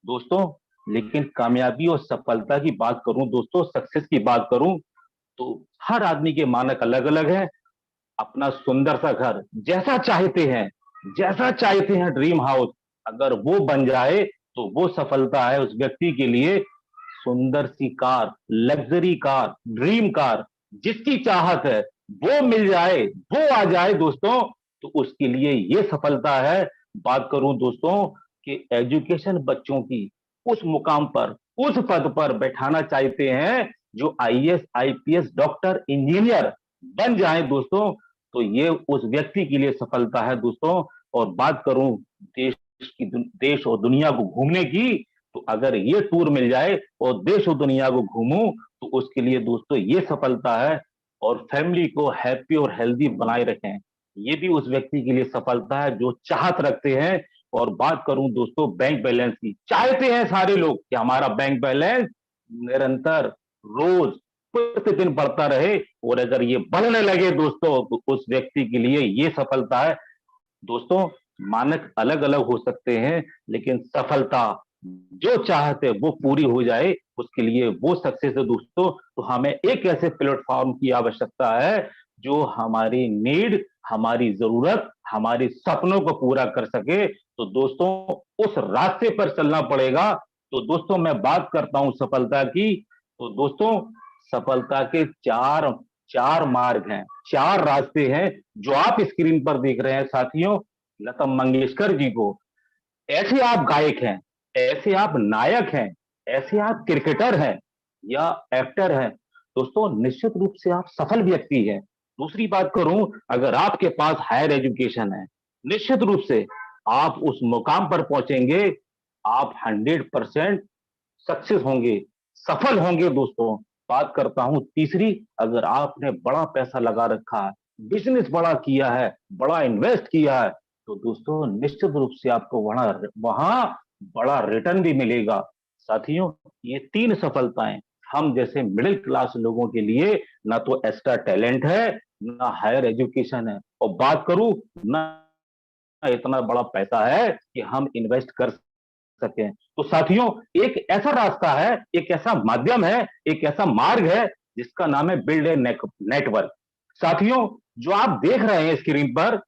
दोस्तों, लेकिन कामयाबी और सफलता की बात करूं दोस्तों, सक्सेस की बात करूं, तो हर आदमी के मानक अलग अलग है। अपना सुंदर सा घर जैसा चाहते हैं ड्रीम हाउस, अगर वो बन जाए तो वो सफलता है उस व्यक्ति के लिए। सुंदर सी car, luxury car, dream car, जिसकी चाहत है वो मिल जाए, वो आ जाए दोस्तों, तो उसके लिए ये सफलता है। बात करूं दोस्तों कि एजुकेशन बच्चों की उस मुकाम पर, उस पद पर बैठाना चाहते हैं जो आईएएस आईपीएस डॉक्टर इंजीनियर बन जाए दोस्तों, तो ये उस व्यक्ति के लिए सफलता है दोस्तों। और बात करूं देश देश और दुनिया को घूमने की, तो अगर ये टूर मिल जाए और देश और दुनिया को घूमूं, तो उसके लिए दोस्तों ये सफलता है। और फैमिली को हैप्पी और हेल्दी बनाए रखें, ये भी उस व्यक्ति के लिए सफलता है जो चाहत रखते हैं। और बात करूं दोस्तों बैंक बैलेंस की, चाहते हैं सारे लोग कि हमारा बैंक बैलेंस निरंतर रोज प्रतिदिन बढ़ता रहे, और अगर ये बढ़ने लगे दोस्तों, तो उस व्यक्ति के लिए ये सफलता है दोस्तों। मानक अलग अलग हो सकते हैं, लेकिन सफलता जो चाहते वो पूरी हो जाए, उसके लिए वो सक्सेस है दोस्तों। तो हमें एक ऐसे प्लेटफॉर्म की आवश्यकता है जो हमारी नीड, हमारी जरूरत, हमारी सपनों को पूरा कर सके। तो दोस्तों उस रास्ते पर चलना पड़ेगा। तो दोस्तों मैं बात करता हूं सफलता की, तो दोस्तों सफलता के चार चार मार्ग हैं, चार रास्ते हैं जो आप स्क्रीन पर देख रहे हैं साथियों। लता मंगेशकर जी को, ऐसे आप गायक हैं, ऐसे आप नायक हैं, ऐसे आप क्रिकेटर हैं या एक्टर हैं, दोस्तों निश्चित रूप से आप सफल व्यक्ति हैं। दूसरी बात करूं, अगर आपके पास हायर एजुकेशन है, निश्चित रूप से आप उस मुकाम पर पहुंचेंगे, आप 100% सक्सेस होंगे, सफल होंगे दोस्तों। बात करता हूं तीसरी, अगर आपने बड़ा पैसा लगा रखा है, बिजनेस बड़ा किया है, बड़ा इन्वेस्ट किया है, तो दोस्तों निश्चित रूप से आपको वहां वहां बड़ा रिटर्न भी मिलेगा। साथियों, ये तीन सफलताएं हम जैसे मिडिल क्लास लोगों के लिए ना तो एक्स्ट्रा टैलेंट है, ना हायर एजुकेशन है, और बात करूं ना इतना बड़ा पैसा है कि हम इन्वेस्ट कर सकें। तो साथियों, एक ऐसा रास्ता है, एक ऐसा माध्यम है, एक ऐसा मार्ग है जिसका नाम है बिल्ड ए नेटवर्क। साथियों, जो आप देख रहे हैं स्क्रीन पर,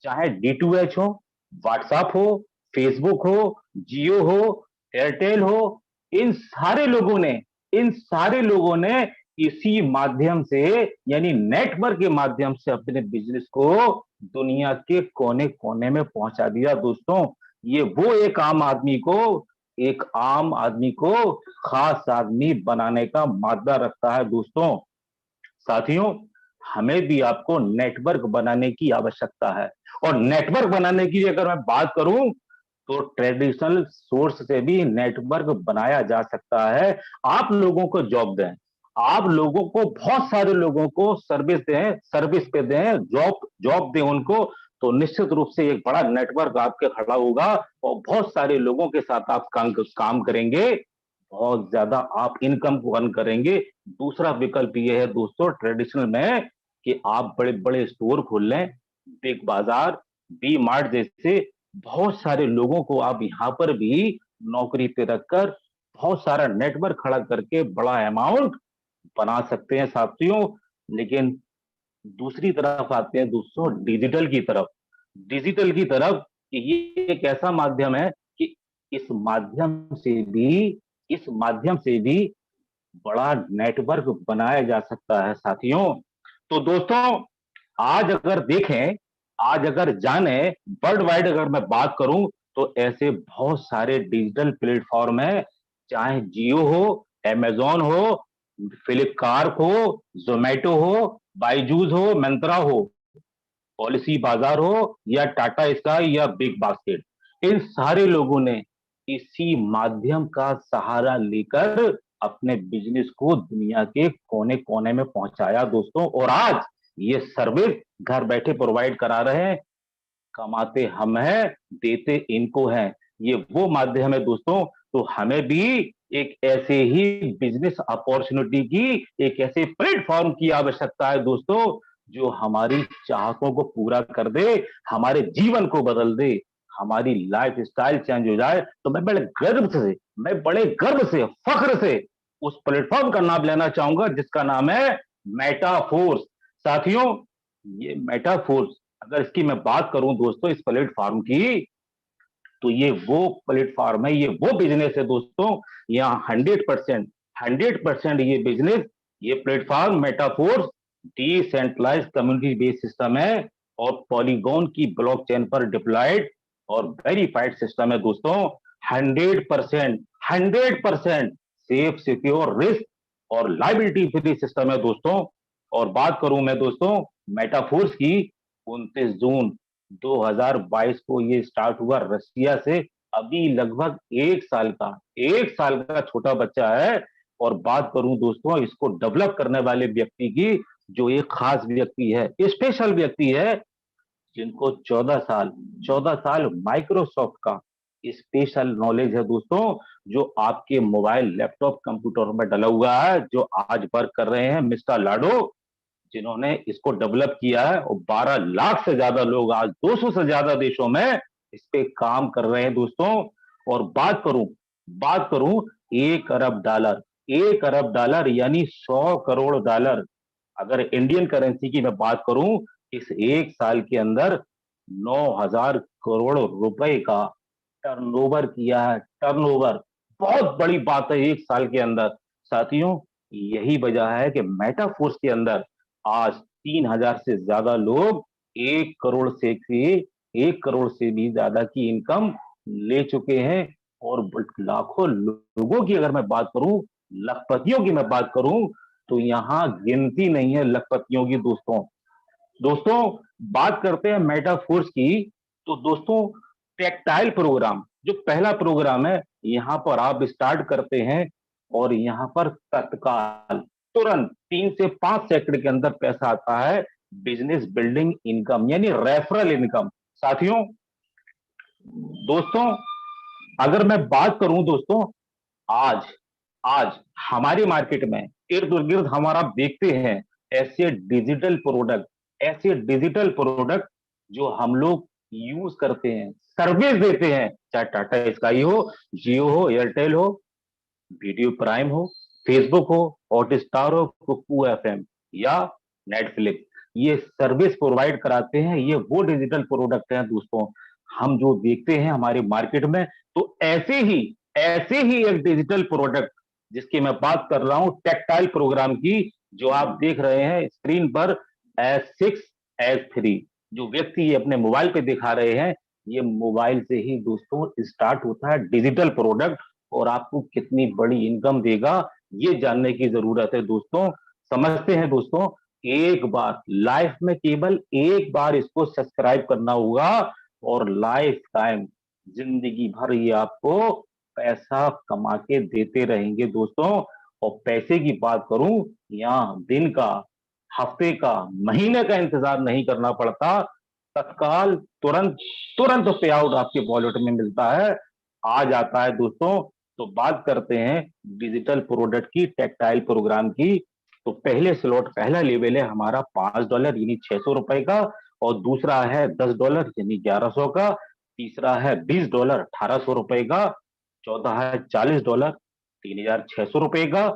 चाहे D2H हो, व्हाट्सएप हो, फेसबुक हो, जियो हो, एयरटेल हो, इन सारे लोगों ने इन सारे लोगों ने इसी माध्यम से, यानी नेटवर्क के माध्यम से अपने बिजनेस को दुनिया के कोने कोने में पहुंचा दिया दोस्तों। ये वो एक आम आदमी को खास आदमी बनाने का मादा रखता है दोस्तों। साथियों, हमें भी आपको नेटवर्क बनाने की आवश्यकता है। और नेटवर्क बनाने की अगर मैं बात करूं, तो ट्रेडिशनल सोर्स से भी नेटवर्क बनाया जा सकता है। आप लोगों को जॉब दें, आप लोगों को, बहुत सारे लोगों को सर्विस दें, सर्विस पे दें, जॉब जॉब दें उनको, तो निश्चित रूप से एक बड़ा नेटवर्क आपके खड़ा होगा और बहुत सारे लोगों के साथ आप काम करेंगे, बहुत ज्यादा आप इनकम को अर्न करेंगे। दूसरा विकल्प ये है दोस्तों ट्रेडिशनल में, कि आप बड़े बड़े स्टोर खोल लें, बिग बाजार, डी मार्ट जैसे, बहुत सारे लोगों को आप यहाँ पर भी नौकरी पे रखकर बहुत सारा नेटवर्क खड़ा करके बड़ा अमाउंट बना सकते हैं साथियों। लेकिन दूसरी तरफ आते हैं दोस्तों डिजिटल की तरफ कि ये एक ऐसा माध्यम है कि इस माध्यम से भी इस माध्यम से भी बड़ा नेटवर्क बनाया जा सकता है साथियों। तो दोस्तों, आज अगर देखें, आज अगर जाने, वर्ल्ड वाइड अगर मैं बात करूं, तो ऐसे बहुत सारे डिजिटल प्लेटफॉर्म है, चाहे जियो हो, अमेजोन हो, फ्लिपकार्ट हो, जोमेटो हो, बाईजूस हो, मंत्रा हो, पॉलिसी बाजार हो, या टाटा स्काई या बिग बास्केट, इन सारे लोगों ने इसी माध्यम का सहारा लेकर अपने बिजनेस को दुनिया के कोने कोने में पहुंचाया दोस्तों। और आज ये सर्विस घर बैठे प्रोवाइड करा रहे हैं, कमाते हम हैं, देते इनको हैं। ये वो माध्यम है दोस्तों। तो हमें भी एक ऐसे ही बिजनेस अपॉर्चुनिटी की, एक ऐसे प्लेटफॉर्म की आवश्यकता है दोस्तों, जो हमारी चाहतों को पूरा कर दे, हमारे जीवन को बदल दे, हमारी लाइफ स्टाइल चेंज हो जाए, तो मैं बड़े गर्व से, फख्र से उस प्लेटफॉर्म का नाम लेना चाहूंगा जिसका नाम है मेटाफोर्स। साथियों, ये मेटाफोर्स, अगर इसकी मैं बात करूं दोस्तों, इस प्लेटफॉर्म की, तो ये वो प्लेटफॉर्म है, ये वो बिजनेस है दोस्तों, यहाँ 100% ये बिजनेस, ये platform Metaforce decentralised community based system है और पॉलीगॉन की ब्लॉकचेन पर डिप्लॉयड और वेरीफाइड सिस्टम है दोस्तों। 100% सेफ, सिक्योर, रिस्क और लाइबिलिटी फ्री सिस्टम है दोस्तों। और बात करूं मैं दोस्तों मेटाफोर्स की, 29 जून 2022 को ये स्टार्ट हुआ रसिया से। अभी लगभग एक साल का छोटा बच्चा है। और बात करूं दोस्तों इसको डेवलप करने वाले व्यक्ति की, जो एक खास व्यक्ति है, स्पेशल व्यक्ति है, जिनको 14 साल माइक्रोसॉफ्ट का स्पेशल नॉलेज है दोस्तों, जो आपके मोबाइल, लैपटॉप, कंप्यूटर में डला हुआ है, जो आज वर्क कर रहे हैं मिस्टर लाडो, जिन्होंने इसको डेवलप किया है। और 12 लाख से ज्यादा लोग आज 200 से ज्यादा देशों में इस पे काम कर रहे हैं दोस्तों। और बात करूं 1 अरब डॉलर, 1 अरब डॉलर यानी 100 करोड़ डॉलर, अगर इंडियन करेंसी की मैं बात करूं, इस एक साल के अंदर 9,000 करोड़ रुपए का टर्नओवर किया है। टर्नओवर बहुत बड़ी बात है एक साल के अंदर। साथियों, यही वजह है कि मेटाफोर्स के अंदर आज 3,000 से ज्यादा लोग 1 करोड़ से भी ज्यादा की इनकम ले चुके हैं। और लाखों लोगों की अगर मैं बात करूं, लखपतियों की मैं बात करूं, तो यहां गिनती नहीं है लखपतियों की दोस्तों। दोस्तों, बात करते हैं मेटाफोर्स की, तो दोस्तों टेक्टाइल प्रोग्राम, जो पहला प्रोग्राम है, यहां पर आप स्टार्ट करते हैं और यहां पर तत्काल, तुरंत 3 से 5 सेकंड के अंदर पैसा आता है। बिजनेस बिल्डिंग इनकम यानी रेफरल इनकम। साथियों, दोस्तों, अगर मैं बात करूं दोस्तों, आज आज हमारी मार्केट में इर्द गिर्द हमारा देखते हैं ऐसे डिजिटल प्रोडक्ट जो हम लोग यूज करते हैं, सर्विस देते हैं, चाहे टाटा स्काई हो, जियो हो, एयरटेल हो, वीडियो प्राइम हो, फेसबुक हो, हॉटस्टार हो, कुकू एफएम या नेटफ्लिक्स, ये सर्विस प्रोवाइड कराते हैं। ये वो डिजिटल प्रोडक्ट हैं दोस्तों हम जो देखते हैं हमारे मार्केट में। तो ऐसे ही एक डिजिटल प्रोडक्ट जिसकी मैं बात कर रहा हूं, टेक्टाइल प्रोग्राम की, जो आप देख रहे हैं स्क्रीन पर, S6S3, जो व्यक्ति ये अपने मोबाइल पे दिखा रहे हैं, ये मोबाइल से ही दोस्तों स्टार्ट होता है डिजिटल प्रोडक्ट। और आपको कितनी बड़ी इनकम देगा ये जानने की जरूरत है दोस्तों। समझते हैं दोस्तों, एक बार लाइफ में केवल एक बार इसको सब्सक्राइब करना होगा और लाइफ टाइम, जिंदगी भर ये आपको पैसा कमा के देते रहेंगे दोस्तों। और पैसे की बात करूं, यहाँ दिन का, हफ्ते का, महीने का इंतजार नहीं करना पड़ता, तत्काल, तुरंत तुरंत पे आउट आपके वॉलेट में मिलता है, आ जाता है दोस्तों। तो बात करते हैं डिजिटल प्रोडक्ट की, टेक्टाइल प्रोग्राम की। तो पहला लेवल है हमारा $5 यानी 600 रुपए का, और दूसरा है $10 यानी 1100 का, तीसरा है $20 1800 रुपए का, चौथा है $40 3600 रुपए का,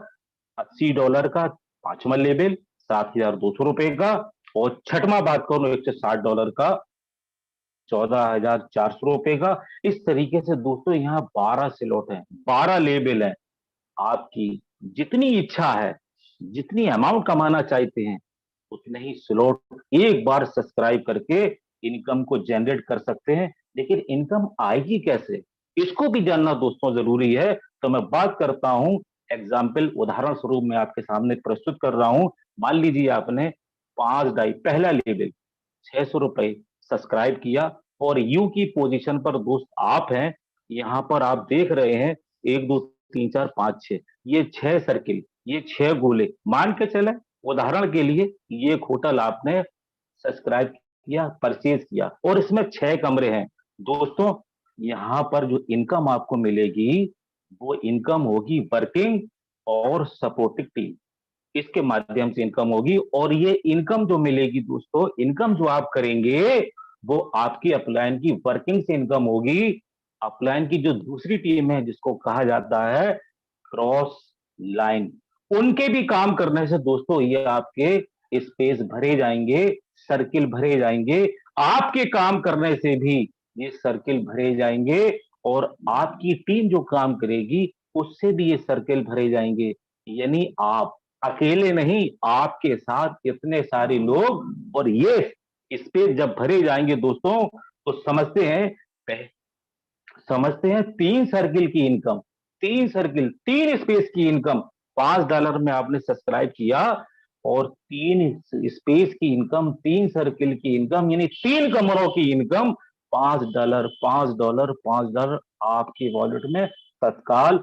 $80 का पांचवा लेवल 7200 रुपए का, और छठवां बात करूं $160 का 14,400 रुपए का। इस तरीके से दोस्तों यहाँ 12 स्लॉट है, 12 लेवल है। आपकी जितनी इच्छा है, जितनी अमाउंट कमाना चाहते हैं, उतने ही स्लॉट एक बार सब्सक्राइब करके इनकम को जनरेट कर सकते हैं। लेकिन इनकम आएगी कैसे, इसको भी जानना दोस्तों जरूरी है। तो मैं बात करता हूं, एग्जाम्पल, उदाहरण स्वरूप मैं आपके सामने प्रस्तुत कर रहा हूं। मान लीजिए आपने 5 डाई, पहला लेवल, 600 रुपए सब्सक्राइब किया, और यू की पोजीशन पर दोस्त आप हैं। यहां पर आप देख रहे हैं 1 2 3 4 5 6, ये 6 सर्किल, ये 6 गोले, मान के चले उदाहरण के लिए ये एक होटल आपने सब्सक्राइब किया, परचेज किया, और इसमें 6 कमरे हैं दोस्तों। यहाँ पर जो इनकम आपको मिलेगी, वो इनकम होगी वर्किंग और सपोर्टिंग टीम, इसके माध्यम से इनकम होगी। और ये इनकम जो मिलेगी दोस्तों, इनकम जो आप करेंगे, वो आपकी अपलाइन की वर्किंग से इनकम होगी। अपलाइन की जो दूसरी टीम है जिसको कहा जाता है क्रॉस लाइन, उनके भी काम करने से दोस्तों ये आपके स्पेस भरे जाएंगे, सर्किल भरे जाएंगे। आपके काम करने से भी ये सर्किल भरे जाएंगे और आपकी टीम जो काम करेगी उससे भी ये सर्किल भरे जाएंगे। यानी आप अकेले नहीं, आपके साथ इतने सारे लोग, और ये स्पेस जब भरे जाएंगे दोस्तों तो समझते हैं 3 सर्किल की इनकम, 3 सर्किल 3 स्पेस की इनकम। $5 में आपने सब्सक्राइब किया और 3 स्पेस की इनकम, 3 सर्किल की इनकम, यानी 3 कमरों की इनकम। $5, $5, $5 आपके वॉलेट में तत्काल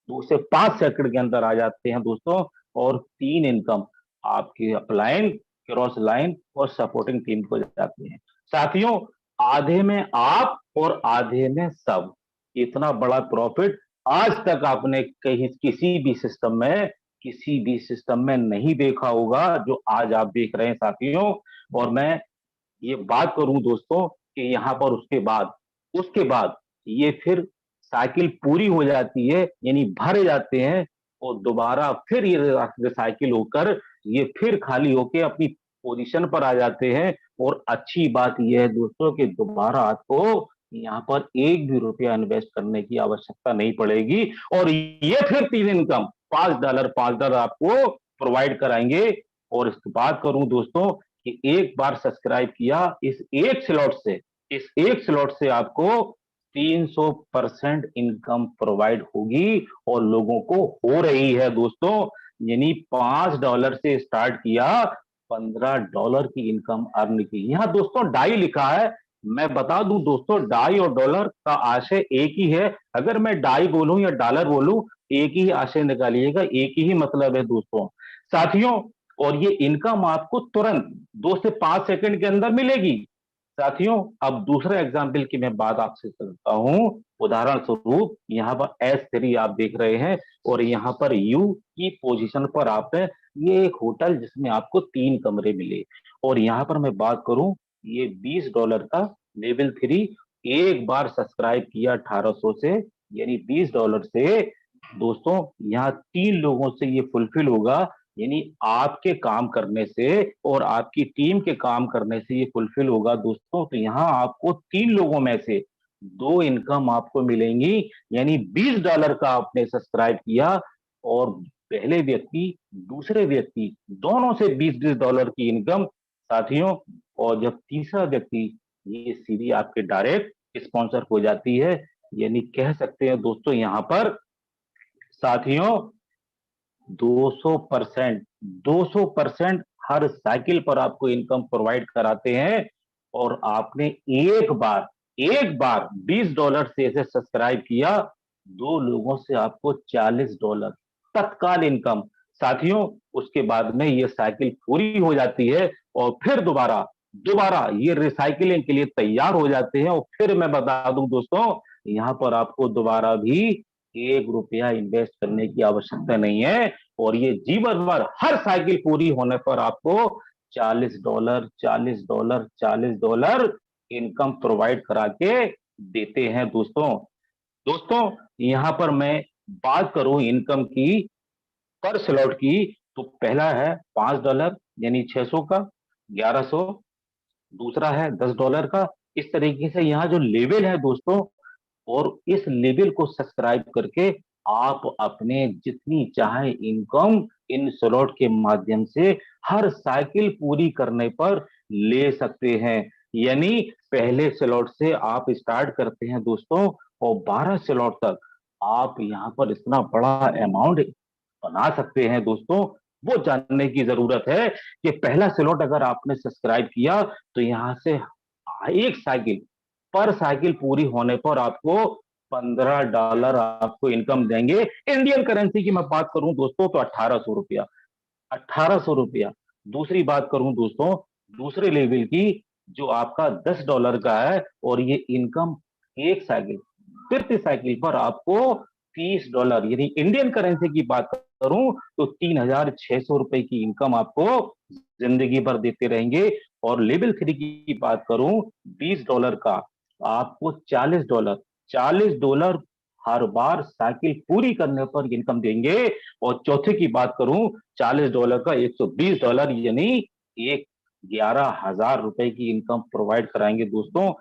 2 से 5 सेकंड के अंदर आ जाते हैं दोस्तों। और 3 इनकम आपके अपलाइन, क्रॉस लाइन और सपोर्टिंग टीम को जाते हैं। साथियों, आधे में आप और आधे में सब, इतना बड़ा प्रॉफिट आज तक आपने कहीं किसी भी सिस्टम में नहीं देखा होगा जो आज आप देख रहे हैं साथियों। और मैं ये बात करूं दोस्तों कि यहाँ पर उसके बाद ये फिर साइकिल पूरी हो जाती है, यानी भर जाते हैं और दोबारा फिर ये रिसाइकिल होकर ये फिर खाली होके अपनी पोजीशन पर आ जाते हैं। और अच्छी बात यह है दोस्तों कि दोबारा आपको यहाँ पर एक भी रुपया इन्वेस्ट करने की आवश्यकता नहीं पड़ेगी और ये फिर 3 इनकम $5 आपको प्रोवाइड कराएंगे। और इसकी बात करूं दोस्तों कि एक बार सब्सक्राइब किया, इस एक स्लॉट से आपको 300% इनकम प्रोवाइड होगी और लोगों को हो रही है दोस्तों। यानी $5 से स्टार्ट किया, $15 की इनकम अर्न की। यहाँ दोस्तों डाई लिखा है, मैं बता दूं दोस्तों डाई और डॉलर का आशय एक ही है। अगर मैं डाई बोलूं या डॉलर बोलूं, एक ही आशय निकालिएगा, एक ही मतलब है दोस्तों। साथियों, और ये इनकम आपको तुरंत 2 से 5 सेकंड के अंदर मिलेगी। साथियों, अब दूसरा एग्जाम्पल की मैं बात आपसे करता हूं। उदाहरण स्वरूप यहाँ पर S3 आप देख रहे हैं और यहाँ पर U की पोजीशन पर आप है। ये एक होटल जिसमें आपको 3 कमरे मिले और यहाँ पर मैं बात करूं, ये $20 का लेवल 3, एक बार सब्सक्राइब किया 1800 से, यानी $20 से दोस्तों यहाँ 3 लोगों से ये फुलफिल होगा। यानी आपके काम करने से और आपकी टीम के काम करने से ये फुलफिल होगा दोस्तों। तो यहाँ आपको 3 लोगों में से 2 इनकम आपको मिलेंगी। यानी $20 का आपने सब्सक्राइब किया और पहले व्यक्ति दूसरे व्यक्ति दोनों से $20 की इनकम साथियों। और जब तीसरा व्यक्ति, ये सीधी आपके डायरेक्ट स्पॉन्सर हो जाती है। यानी कह सकते हैं दोस्तों यहाँ पर साथियों 200%, 200% हर साइकिल पर आपको इनकम प्रोवाइड कराते हैं। और आपने एक बार $20 से इसे सब्सक्राइब किया, 2 लोगों से आपको $40 तत्काल इनकम। साथियों, उसके बाद में ये साइकिल पूरी हो जाती है और फिर दोबारा दोबारा ये रिसाइकिलिंग के लिए तैयार हो जाते हैं। और फिर मैं बता दूं दोस्तों, यहाँ पर आपको दोबारा भी ₹1 इन्वेस्ट करने की आवश्यकता नहीं है और ये जीवन भर हर साइकिल पूरी होने पर आपको $40, $40, $40 इनकम प्रोवाइड करा के देते हैं दोस्तों। दोस्तों, यहाँ पर मैं बात करूं इनकम की पर स्लॉट की, तो पहला है $5 यानी 600 का, 1100, दूसरा है $10 का। इस तरीके से यहाँ जो लेवल है दोस्तों, और इस लेवल को सब्सक्राइब करके आप अपने जितनी चाहे इनकम इन स्लॉट के माध्यम से हर साइकिल पूरी करने पर ले सकते हैं। यानी पहले स्लॉट से आप स्टार्ट करते हैं दोस्तों और 12 स्लॉट तक आप यहाँ पर इतना बड़ा अमाउंट बना सकते हैं दोस्तों। वो जानने की जरूरत है कि पहला स्लॉट अगर आपने सब्सक्राइब किया तो यहाँ से एक साइकिल पर साइकिल पूरी होने पर आपको $15 आपको इनकम देंगे। इंडियन करेंसी की मैं बात करूं दोस्तों तो ₹1800, ₹1800। दूसरी बात करूं दोस्तों दूसरे लेवल की, जो आपका $10 का है और ये इनकम एक साइकिल प्रति साइकिल पर आपको $30, यानी इंडियन करेंसी की बात करूं तो ₹3600 की इनकम आपको जिंदगी भर देते रहेंगे। और लेवल 3 की बात करूं $20 का, आपको $40 हर बार साइकिल पूरी करने पर इनकम देंगे। और चौथे की बात करूं $40 का $120 यानी एक 11,000 रुपए की इनकम प्रोवाइड कराएंगे दोस्तों।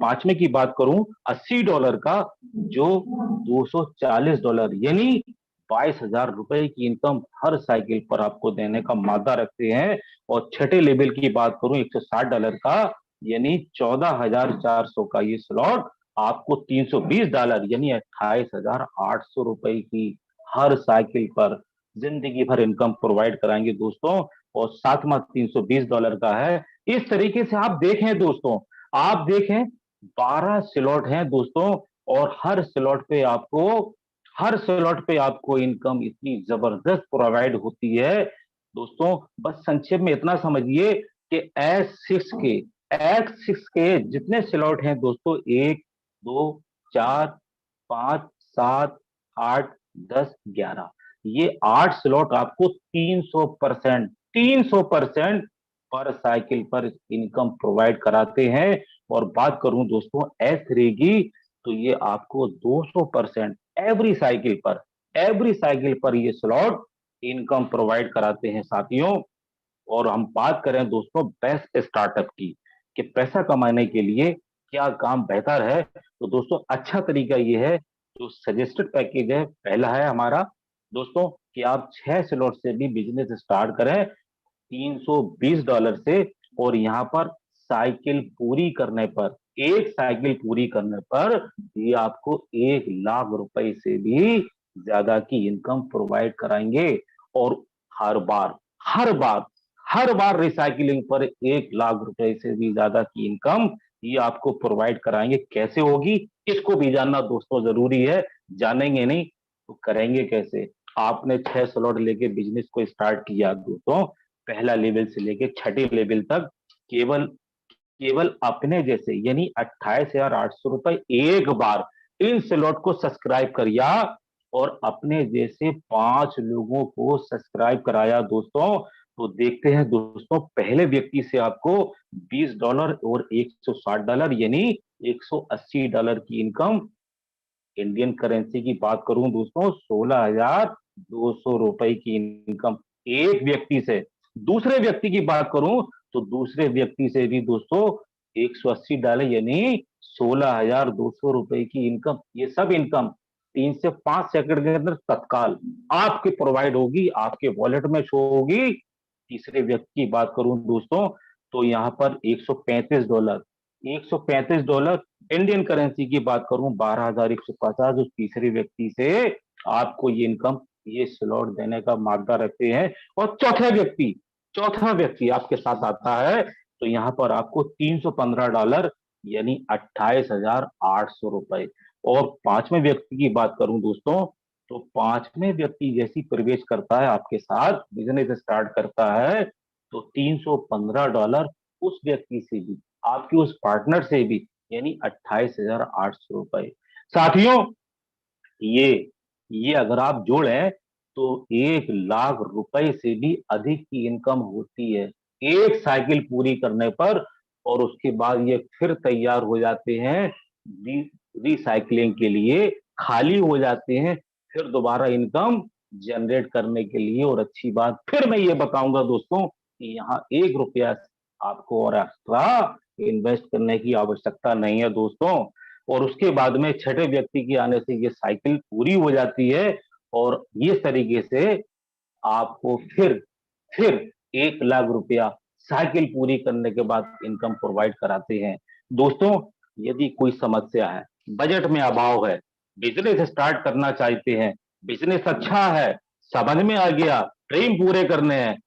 पांचवे की बात करूं $80 का, जो $240 यानी 22,000 रुपए की इनकम हर साइकिल पर आपको देने का मादा रखते हैं। और छठे लेवल की बात करूं $160 का, यानी 14,400 का ये स्लॉट आपको $320 यानी 28,800 रुपए की हर साइकिल पर जिंदगी भर इनकम प्रोवाइड कराएंगे दोस्तों। और सातवां $320 का है। इस तरीके से आप देखें दोस्तों, आप देखें 12 स्लॉट हैं दोस्तों, और हर स्लॉट पे आपको इनकम इतनी जबरदस्त प्रोवाइड होती है दोस्तों। बस संक्षेप में इतना समझिए कि एक्स सिक्स के जितने स्लॉट हैं दोस्तों, 1, 2, 4, 5, 7, 8, 10, 11, ये 8 स्लॉट आपको 300% पर साइकिल पर इनकम प्रोवाइड कराते हैं। और बात करूं दोस्तों S3 की, तो ये आपको 200% एवरी साइकिल पर ये स्लॉट इनकम प्रोवाइड कराते हैं साथियों। और हम बात करें दोस्तों बेस्ट स्टार्टअप की, कि पैसा कमाने के लिए क्या काम बेहतर है, तो दोस्तों अच्छा तरीका ये है, जो सजेस्टेड पैकेज है पहला है हमारा दोस्तों, कि आप 6 स्लॉट से भी बिजनेस स्टार्ट करें $320 से। और यहाँ पर एक साइकिल पूरी करने पर ये आपको 1 लाख रुपए से भी ज्यादा की इनकम प्रोवाइड कराएंगे। और हर बार हर बार हर बार रिसाइकिलिंग पर 1 लाख रुपए से भी ज्यादा की इनकम ये आपको प्रोवाइड कराएंगे। कैसे होगी इसको भी जानना दोस्तों जरूरी है। जानेंगे नहीं तो करेंगे कैसे। आपने 6 स्लॉट लेके बिजनेस को स्टार्ट किया दोस्तों, पहला लेवल से लेके छठे लेवल तक, केवल केवल अपने जैसे यानी 28,800 रुपए एक बार इन स्लॉट को सब्सक्राइब करिया, और अपने जैसे 5 लोगों को सब्सक्राइब कराया दोस्तों। तो देखते हैं दोस्तों, पहले व्यक्ति से आपको $20 और $160 यानी $180 की इनकम, इंडियन करेंसी की बात करूं दोस्तों 16,200 रुपए की इनकम एक व्यक्ति से। दूसरे व्यक्ति की बात करूं तो दूसरे व्यक्ति से भी दोस्तों $180 यानी 16,200 रुपए की इनकम। ये सब इनकम 3 से 5 सेकंड के अंदर तत्काल आपके प्रोवाइड होगी, आपके वॉलेट में शो होगी। तीसरे व्यक्ति की बात करूं दोस्तों, तो यहाँ पर $135 इंडियन करेंसी की बात करूं 12,150 उस तीसरे व्यक्ति से आपको ये इनकम, ये स्लॉट देने का मादा रखते हैं। और चौथा व्यक्ति आपके साथ आता है, तो यहाँ पर आपको $315 यानी 28,800 रुपए। और पांचवें व्यक्ति की बात करूं दोस्तों, तो पांचवें व्यक्ति जैसी प्रवेश करता है आपके साथ, बिजनेस स्टार्ट करता है, तो $315 उस व्यक्ति से भी, आपके उस पार्टनर से भी, यानी 28,800 रुपए। साथियों, ये ये अगर आप जोड़ें तो 1 लाख रुपए से भी अधिक की इनकम होती है एक साइकिल पूरी करने पर। और उसके बाद ये फिर तैयार हो जाते हैं रिसाइकलिंग के लिए, खाली हो जाते हैं फिर दोबारा इनकम जनरेट करने के लिए। और अच्छी बात फिर मैं ये बताऊंगा दोस्तों कि यहाँ 1 रुपया आपको और एक्स्ट्रा इन्वेस्ट करने की आवश्यकता नहीं है दोस्तों। और उसके बाद में छठे व्यक्ति के आने से ये साइकिल पूरी हो जाती है। और इस तरीके से आपको फिर 1 लाख रुपया साइकिल पूरी करने के बाद इनकम प्रोवाइड कराते हैं दोस्तों। यदि कोई समस्या है, बजट में अभाव है, बिजनेस स्टार्ट करना चाहते हैं, बिजनेस अच्छा है, समझ में आ गया, ड्रीम पूरे करने हैं,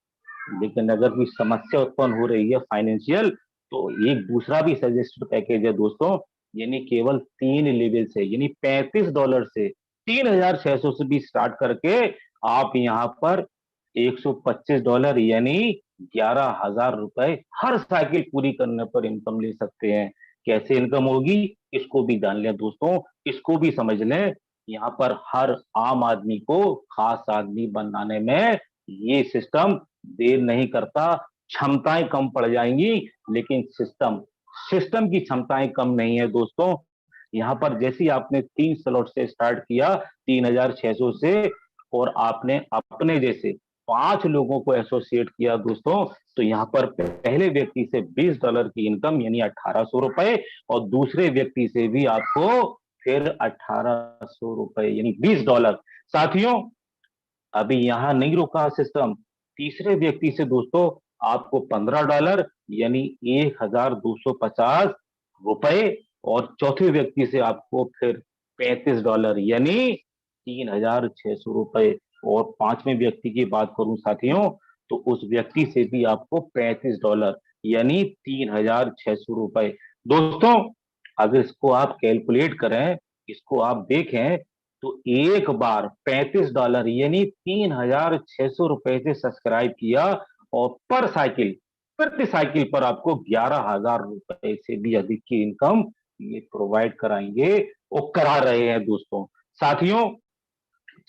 लेकिन अगर कोई समस्या उत्पन्न हो रही है फाइनेंशियल, तो एक दूसरा भी सजेस्टेड पैकेज है दोस्तों, यानी केवल 3 लेवल से, यानी $35 से 3,600 से भी स्टार्ट करके आप यहाँ पर $125 यानी 11,000 रुपए हर साइकिल पूरी करने पर इनकम ले सकते हैं। कैसे इनकम होगी इसको भी जान लें दोस्तों, इसको भी समझ लें। यहाँ पर हर आम आदमी को खास आदमी बनाने में ये सिस्टम देर नहीं करता। क्षमताएं कम पड़ जाएंगी, लेकिन सिस्टम सिस्टम की क्षमताएं कम नहीं है दोस्तों। यहाँ पर जैसे ही आपने 3 स्लॉट से स्टार्ट किया 3600 से, और आपने अपने जैसे 5 लोगों को एसोसिएट किया दोस्तों, तो यहाँ पर पहले व्यक्ति से $20 की इनकम यानी 1800 रुपए, और दूसरे व्यक्ति से भी आपको फिर 1800 रुपए यानी $20। साथियों, अभी यहां नहीं रुका सिस्टम, तीसरे व्यक्ति से दोस्तों आपको $15 यानी 1250 रुपए, और चौथे व्यक्ति से आपको फिर $35 यानी 3600 रुपए, और पांचवें व्यक्ति की बात करूं साथियों, तो उस व्यक्ति से भी आपको $35 यानी 3600 रुपए। दोस्तों, अगर इसको आप कैलकुलेट करें, इसको आप देखें, तो एक बार $35 यानी 3600 रुपए से सब्सक्राइब किया, और पर साइकिल प्रति साइकिल पर आपको 11,000 रुपए से भी अधिक की इनकम ये प्रोवाइड कराएंगे और करा रहे हैं दोस्तों। साथियों,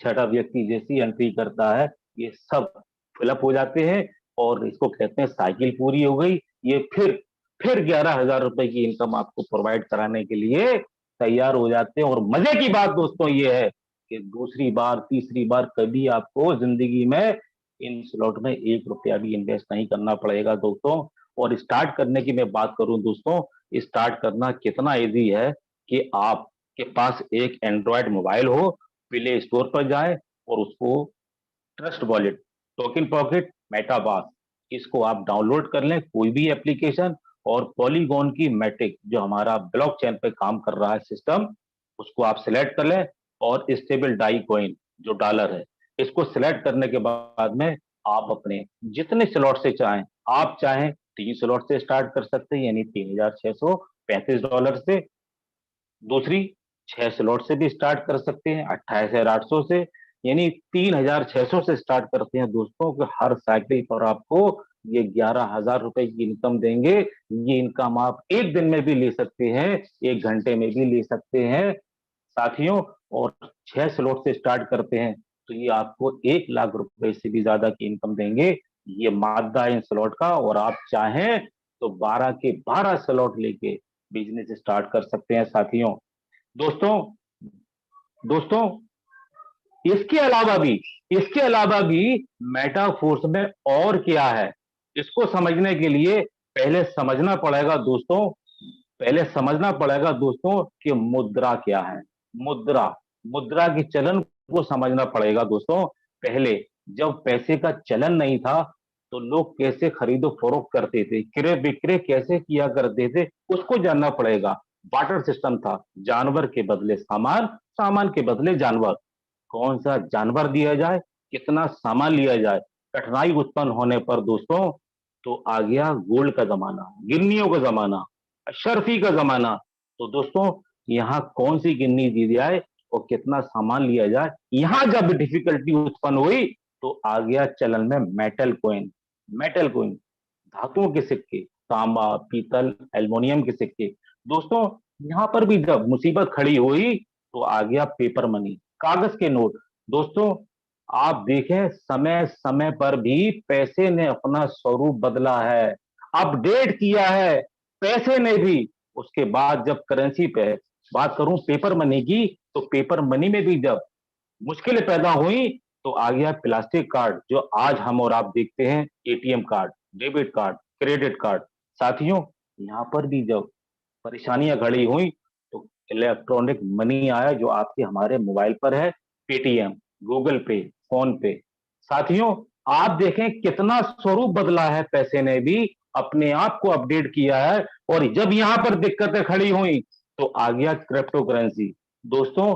छठा व्यक्ति जैसी एंट्री करता है, ये सब फिलअप हो जाते हैं, और इसको कहते हैं साइकिल पूरी हो गई। ये फिर 11,000 रुपए की इनकम आपको प्रोवाइड कराने के लिए तैयार हो जाते हैं। और मजे की बात दोस्तों ये है कि दूसरी बार तीसरी बार कभी आपको जिंदगी में इन स्लॉट में 1 रुपया भी इन्वेस्ट नहीं करना पड़ेगा दोस्तों। और स्टार्ट करने की मैं बात करूं दोस्तों, स्टार्ट करना कितना इजी है कि आपके पास एक एंड्रॉयड मोबाइल हो, प्ले स्टोर पर जाए और उसको trust wallet, token pocket, MetaMask, इसको आप डाउनलोड कर लें, कोई भी एप्लीकेशन, और पॉलीगॉन की मैटिक जो हमारा ब्लॉकचेन पे काम कर रहा है सिस्टम, उसको आप सिलेक्ट कर लें, और स्टेबल डाई कॉइन जो डॉलर है, इसको सिलेक्ट करने के बाद में आप अपने जितने स्लॉट से चाहें, आप चाहें 3 स्लॉट से स्टार्ट कर सकते हैं यानी $3635 से, दूसरी 6 स्लॉट से भी स्टार्ट कर सकते हैं 28,800 से, यानी 3,600 से स्टार्ट करते हैं दोस्तों, कि हर साइकिल पर आपको ये 11,000 रुपए की इनकम देंगे। ये इनकम आप एक दिन में भी ले सकते हैं, 1 घंटे में भी ले सकते हैं साथियों। और 6 स्लॉट से स्टार्ट करते हैं तो ये आपको 1 लाख रुपए से भी ज्यादा की इनकम देंगे, ये मादा है इन स्लॉट का। और आप चाहें तो 12 के 12 स्लॉट लेके बिजनेस स्टार्ट कर सकते हैं साथियों। दोस्तों दोस्तों इसके अलावा भी मेटाफोर्स में और क्या है, इसको समझने के लिए पहले समझना पड़ेगा दोस्तों कि मुद्रा क्या है। मुद्रा मुद्रा के चलन को समझना पड़ेगा दोस्तों। पहले जब पैसे का चलन नहीं था तो लोग कैसे खरीदो फरोख्त करते थे, क्रय विक्रय कैसे किया करते थे, उसको जानना पड़ेगा। बार्टर सिस्टम था, जानवर के बदले सामान, सामान के बदले जानवर, कौन सा जानवर दिया जाए, कितना सामान लिया जाए। कठिनाई उत्पन्न होने पर दोस्तों तो आ गया गोल्ड का जमाना, गिन्नियों का जमाना, अशरफी का जमाना। तो दोस्तों यहाँ कौन सी गिन्नी दी जाए और कितना सामान लिया जाए, यहाँ जब डिफिकल्टी उत्पन्न हुई तो आ गया चलन में मेटल कॉइन। मेटल कॉइन धातुओं के सिक्के, तांबा, पीतल, एल्युमिनियम के सिक्के। दोस्तों यहाँ पर भी जब मुसीबत खड़ी हुई तो आ गया पेपर मनी, कागज के नोट। दोस्तों आप देखें, समय समय पर भी पैसे ने अपना स्वरूप बदला है, अपडेट किया है पैसे ने भी। उसके बाद जब करेंसी पे बात करूं पेपर मनी की, तो पेपर मनी में भी जब मुश्किलें पैदा हुई तो आ गया प्लास्टिक कार्ड, जो आज हम और आप देखते हैं, ATM card, debit card, credit card. साथियों यहाँ पर भी जब परेशानियां खड़ी हुई तो इलेक्ट्रॉनिक मनी आया, जो आपके हमारे मोबाइल पर है, पेटीएम, गूगल पे, फोन पे। साथियों आप देखें कितना स्वरूप बदला है, पैसे ने भी अपने आप को अपडेट किया है। और जब यहां पर दिक्कतें खड़ी हुई तो आ गया क्रिप्टो करेंसी। दोस्तों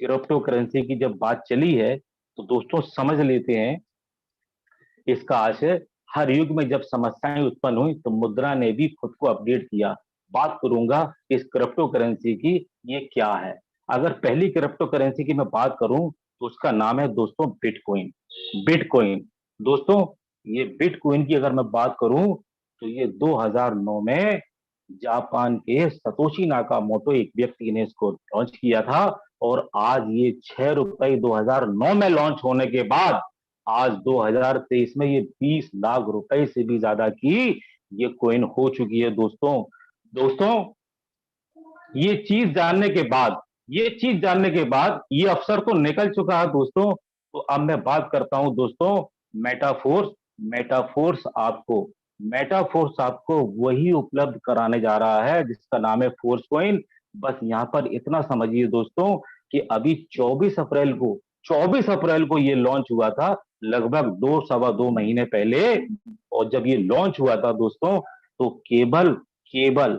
क्रिप्टो करेंसी की जब बात चली है तो दोस्तों समझ लेते हैं इसका आशय। हर युग में जब समस्याएं उत्पन्न हुई तो मुद्रा ने भी खुद को अपडेट किया। बात करूंगा इस क्रिप्टो करेंसी की, ये क्या है। अगर पहली क्रिप्टो करेंसी की मैं बात करूं तो उसका नाम है दोस्तों बिटकॉइन। बिटकॉइन दोस्तों, ये बिटकॉइन की अगर मैं बात करूं तो ये 2009 में जापान के सतोशी नाकामोटो एक व्यक्ति ने इसको लॉन्च किया था। और आज ये ₹6 2009 में लॉन्च होने के बाद आज 2023 में ये 20 लाख रुपए से भी ज्यादा की ये कॉइन हो चुकी है दोस्तों। दोस्तों, ये चीज जानने के बाद ये अफसर तो निकल चुका है दोस्तों। तो अब मैं बात करता हूं दोस्तों मेटाफोर्स। मेटाफोर्स आपको मेटाफोर्स आपको वही उपलब्ध कराने जा रहा है जिसका नाम है फोर्स कॉइन। बस यहां पर इतना समझिए दोस्तों कि अभी 24 अप्रैल को ये लॉन्च हुआ था, लगभग 2 सवा 2 महीने पहले। और जब ये लॉन्च हुआ था दोस्तों, तो केवल केवल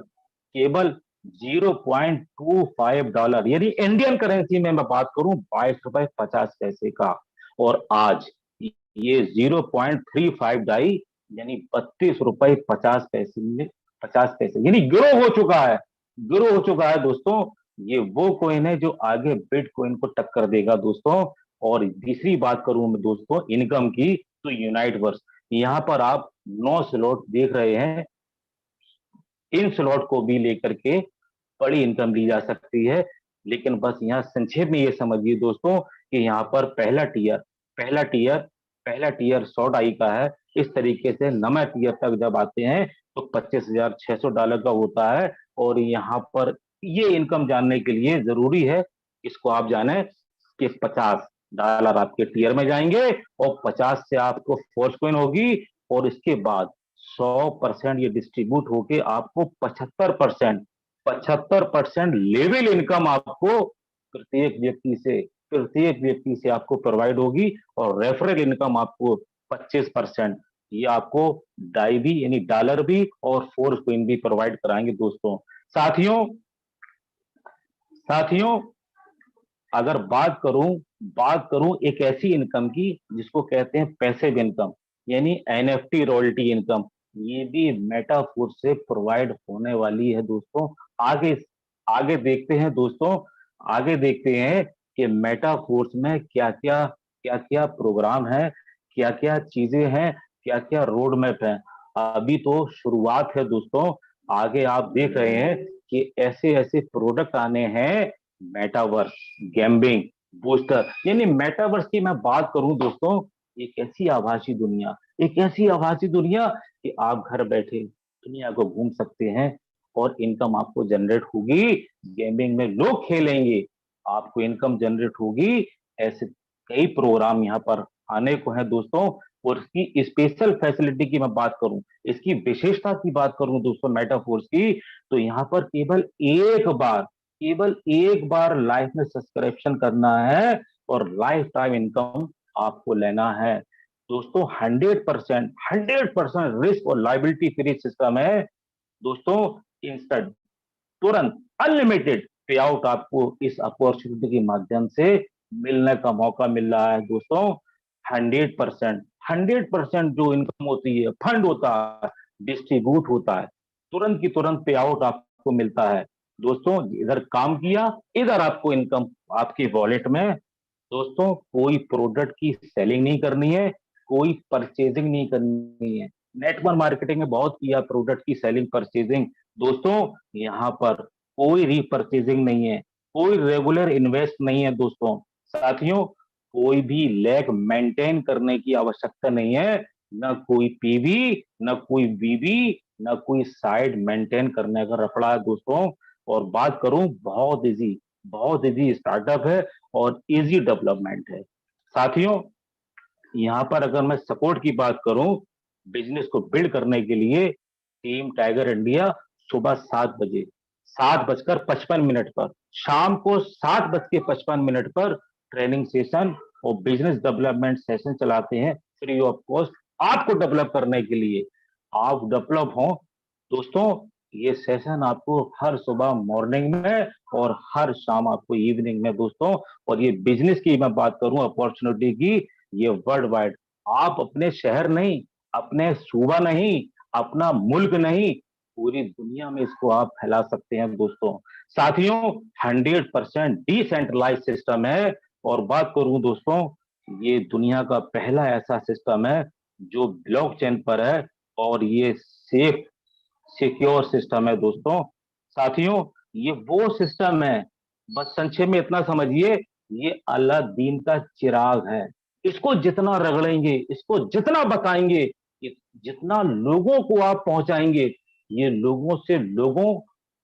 केवल $0.25, यानी इंडियन करेंसी में मैं बात करूं 22 रुपए 50 पैसे का। और आज ये 0.35 यानी 32 रुपए 50 पैसे में 50 पैसे यानी ग्रो हो चुका है दोस्तों। ये वो कॉइन है जो आगे बिटकॉइन को टक्कर देगा दोस्तों। और तीसरी बात करूं मैं दोस्तों इनकम की, तो यूनाइटवर्स, यहां पर आप 9 स्लॉट देख रहे हैं। इन स्लॉट को भी लेकर के बड़ी इनकम ली जा सकती है। लेकिन बस यहाँ संक्षेप में ये समझिए दोस्तों कि यहाँ पर पहला टियर पहला टियर 100 डाई का है। इस तरीके से 9वें टियर तक जब आते हैं तो $25,600 का होता है। और यहाँ पर ये इनकम जानने के लिए जरूरी है, इसको आप जाने कि $50 आपके टियर में जाएंगे और 50 से आपको फोर्स कॉइन होगी। और इसके बाद 100% ये डिस्ट्रीब्यूट होके आपको 75% लेवल इनकम आपको प्रत्येक व्यक्ति से आपको प्रोवाइड होगी। और रेफरल इनकम आपको 25%, ये आपको डाई भी यानी डॉलर भी और फोर्स कॉइन भी प्रोवाइड कराएंगे दोस्तों। साथियों साथियों अगर बात करूं एक ऐसी इनकम की जिसको कहते हैं पैसिव इनकम, यानी एनएफटी रॉयल्टी इनकम, ये भी मेटाफोर्स से प्रोवाइड होने वाली है दोस्तों। आगे आगे देखते हैं दोस्तों, आगे देखते हैं कि मेटाफोर्स में क्या क्या प्रोग्राम है, क्या क्या चीजें हैं, क्या क्या रोड मैप है। अभी तो शुरुआत है दोस्तों। आगे आप देख रहे हैं कि ऐसे ऐसे प्रोडक्ट आने हैं। मेटावर्स, गेमिंग, बूस्टर, यानी मेटावर्स की मैं बात करूं दोस्तों, एक ऐसी आभासी दुनिया कि आप घर बैठे दुनिया को घूम सकते हैं और इनकम आपको जनरेट होगी। गेमिंग में लोग खेलेंगे, आपको इनकम जनरेट होगी। ऐसे कई प्रोग्राम यहाँ पर आने को है दोस्तों। और इसकी स्पेशल फैसिलिटी की मैं बात करूं, इसकी विशेषता की बात करूं दोस्तों मेटाफोर्स की, तो यहाँ पर केवल एक बार लाइफ में सब्सक्रिप्शन करना है और लाइफ टाइम इनकम आपको लेना है दोस्तों। 100% रिस्क और लाइबिलिटी फ्री सिस्टम है दोस्तों। इंस्टेंट, तुरंत, अनलिमिटेड पे आउट आपको इस अपॉर्चुनिटी के माध्यम से मिलने का मौका मिल रहा है दोस्तों। 100% जो इनकम होती है, फंड होता है, डिस्ट्रीब्यूट होता है, तुरंत की तुरंत पे आउट आपको मिलता है दोस्तों। इधर काम किया, इधर आपको इनकम आपके वॉलेट में। दोस्तों, कोई प्रोडक्ट की सेलिंग नहीं करनी है, कोई परचेजिंग नहीं करनी है। नेटवर्क मार्केटिंग में बहुत किया प्रोडक्ट की सेलिंग परचेजिंग। दोस्तों, यहाँ पर कोई रीपरचेजिंग नहीं है, कोई रेगुलर इन्वेस्ट नहीं है दोस्तों। साथियों, कोई भी लैग मेंटेन करने की आवश्यकता नहीं है, न कोई पीवी, न कोई वीवी, न कोई साइड मेंटेन करने का रफड़ा है दोस्तों। और बात करूं, बहुत इजी स्टार्टअप है और इजी डेवलपमेंट है साथियों। यहाँ पर अगर मैं सपोर्ट की बात करूं, बिजनेस को बिल्ड करने के लिए टीम टाइगर इंडिया सुबह 7 बजे, 7:55 पर, शाम को 7:55 पर ट्रेनिंग सेशन और बिजनेस डेवलपमेंट सेशन चलाते हैं फ्री ऑफ कॉस्ट, आपको डेवलप करने के लिए। आप डेवलप हो दोस्तों। ये सेशन आपको हर सुबह मॉर्निंग में और हर शाम आपको इवनिंग में दोस्तों। और ये बिजनेस की मैं बात करूं अपॉर्चुनिटी की, ये वर्ल्ड वाइड, आप अपने शहर नहीं, अपने सूबा नहीं, अपना मुल्क नहीं, पूरी दुनिया में इसको आप फैला सकते हैं दोस्तों। साथियों, 100% डिसेंट्रलाइज सिस्टम है। और बात करूं दोस्तों, ये दुनिया का पहला ऐसा सिस्टम है जो ब्लॉकचेन पर है और ये सेफ सिक्योर सिस्टम है दोस्तों। साथियों, ये वो सिस्टम है, बस संक्षेप में इतना समझिए, ये अल्लाह दीन का चिराग है। इसको जितना रगड़ेंगे, इसको जितना बताएँगे, जितना लोगों को आप पहुँचाएँगे, ये लोगों से लोगों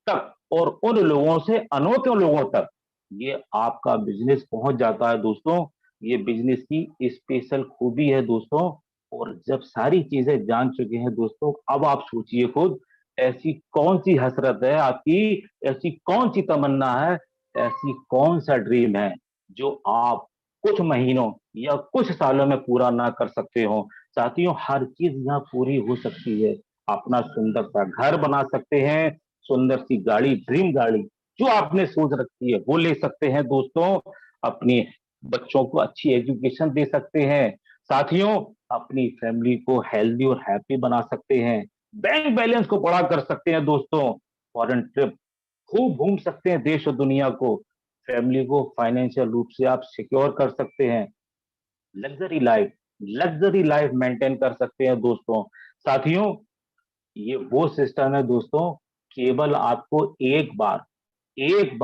तक और उन लोगों से अनोखे लोगों तक, ये आपका बिज़नेस पहुँच जाता है दोस्तों। ये बिज़नेस की स्पेशल खूबी है दोस्तों। और जब सारी चीज़ें जान चुके हैं दोस्तों, अब आप सोचिए खुद, ऐसी कौन-सी हसरत है आपकी, ऐसी कौन-सी तमन्ना है, ऐसी कौन-सा ड्रीम है, जो आप कुछ महीनों या कुछ सालों में पूरा ना कर सकते हो। साथियों, हर चीज़ यहाँ पूरी हो सकती है। अपना सुंदर सा घर बना सकते हैं, सुंदर सी गाड़ी, ड्रीम गाड़ी, जो आपने सोच रखी है, वो ले सकते हैं दोस्तों। अपने बच्चों को अच्छी एजुकेशन दे सकते हैं। साथियों, अपनी फैमिली को हेल्दी और हैप्पी बना सकते हैं। बैंक बैलेंस को बड़ा कर सकते हैं दोस्तों। फॉरेन ट्रिप खूब घूम सकते हैं देश और दुनिया को। फैमिली को फाइनेंशियल रूप से आप सिक्योर कर सकते हैं। Luxury life luxury life maintain कर सकते हैं दोस्तों। साथियों, ये वो सिस्टम है दोस्तों, केवल आपको एक बार एक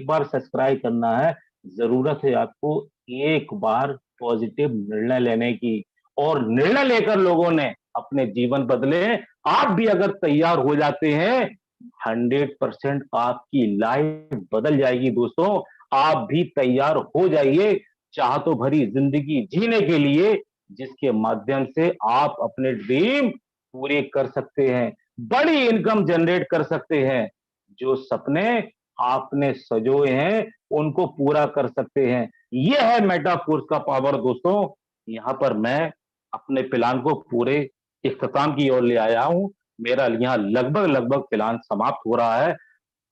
बार सब्सक्राइब करना है। ज़रूरत है आपको एक बार पॉज़िटिव निर्णय लेने की, और निर्णय लेकर लोगों ने अपने जीवन बदले। आप भी अगर तैयार हो जाते हैं, 100% आपकी लाइफ़ बदल जाएगी दोस्तों। आप भी तैयार हो जाइए, चाहतों भरी ज़िंदगी जीने के लिए, जिसके माध्यम से आप अपने ड्रीम पूरे कर सकते हैं, बड़ी इनकम जनरेट कर सकते हैं। जो सपने आपने संजोए हैं, उनको पूरा कर सकते हैं। ये है मेटाफोर्स का पावर दोस्तों। यहाँ पर मैं अपने प्लान को पूरे इख्तिताम की ओर ले आया हूँ। मेरा यहाँ लगभग-लगभग प्लान समाप्त हो रहा है।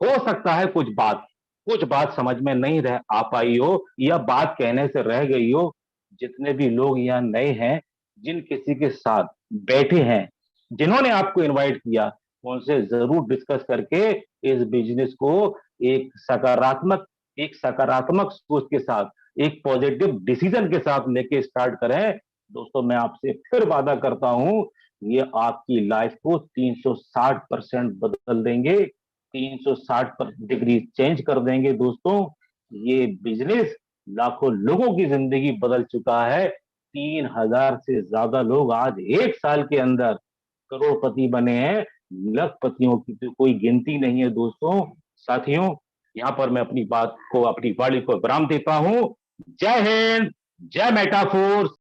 हो सकता है कुछ बात समझ में नहीं रह आ पाई हो, या बात कहने से रह गई हो। जितने भी लोग यहाँ नए हैं, जिन किसी के साथ बैठे हैं, जिन्होंने आपको इनवाइट किया, उनसे ज़रूर डिस्कस करके इस बिज़नेस को एक सकारात्मक सोच के साथ, एक पॉज़िटिव डिसीज़न के साथ लेके स्टार्ट करें। दोस्तों, मैं आपसे फिर वादा करता हूँ, ये आपकी लाइफ़ को 360% बदल देंगे। 360 पर डिग्री चेंज कर देंगे दोस्तों। ये बिज़नेस लाखों लोगों की ज़िंदगी बदल चुका है। 3000 से ज़्यादा लोग आज 1 साल के अंदर करोड़पति बने हैं। लखपतियों की तो कोई गिनती नहीं है दोस्तों। साथियों, यहाँ पर मैं अपनी वाणी को विराम देता हूँ। जय हिंद, जय मेटाफोर्स।